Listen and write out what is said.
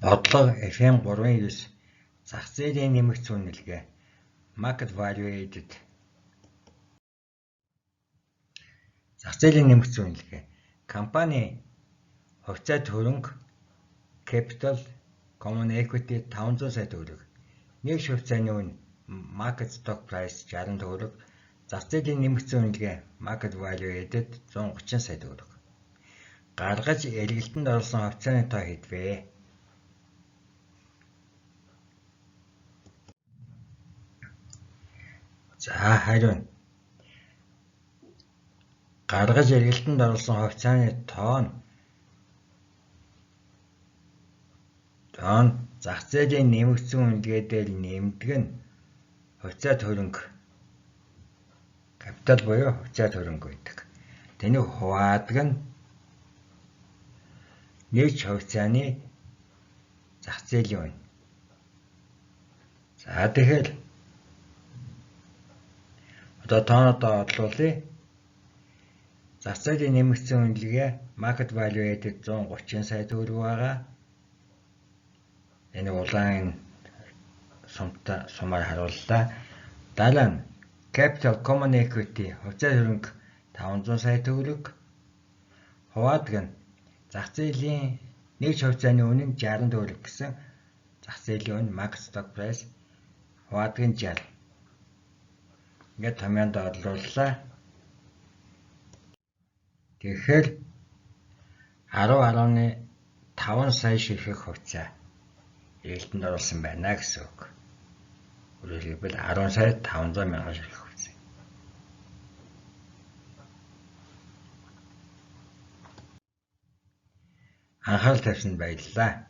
Бодлого FM 3.9 зах зээлийн нэмэгдсэн үнэлгээ Market Value Added зах зээлийн нэмэгдсэн үнэлгээ компани хувьцаа хөрөнгө Capital Common Equity 500 сая төгрөг нэг хувьцааны үн Market Stock Price 60 төгрөг зах зээлийн нэмэгдсэн үнэлгээ Market Value Added 130 сая төгрөг гаргаж эргэлтэнд оруулсан хувьцааны тоо хэдвэ? За хариу. Гаргаж эргэлтэнд оруулсан хувьцааны тоо нь зах зээлийн нэмэгдсэн үнэлгээдээ нэмдэг нь хувьцаа хөрөнгө капитал буюу хувьцаа хөрөнгө байдаг. Тэнийг хуваадаг нь нэгж хувьцааны зах зээлийн үн. За тэгэхээр одоо тоонуудаа орлуулъя. Зах зээлийн нэмэгдсэн үнэлгээ Market Value Added 130 сая төгрөг байгаа. Энэ улаан сумаар харууллаа. Дараа нь Capital Common Equity хувьцаа хөрөнгө 500 сая төгрөг. Хуваадаг нь зах зээлийн нэгж хувьцааны үн нь 60 төгрөг гэсэн зах зээлийн үн Market Stock Price хуваадаг нь 60. Ингээд томьёонд орлууллаа. Тэгэхээр 10.5 сая ширхэг хувьцаа эргэлтэнд оруулсан байна гэсэн үг. Өөрөөр хэлбэл 10 сая 500 мянган ширхэг хувьцаа. Анхаарал тавьсанд баярлалаа.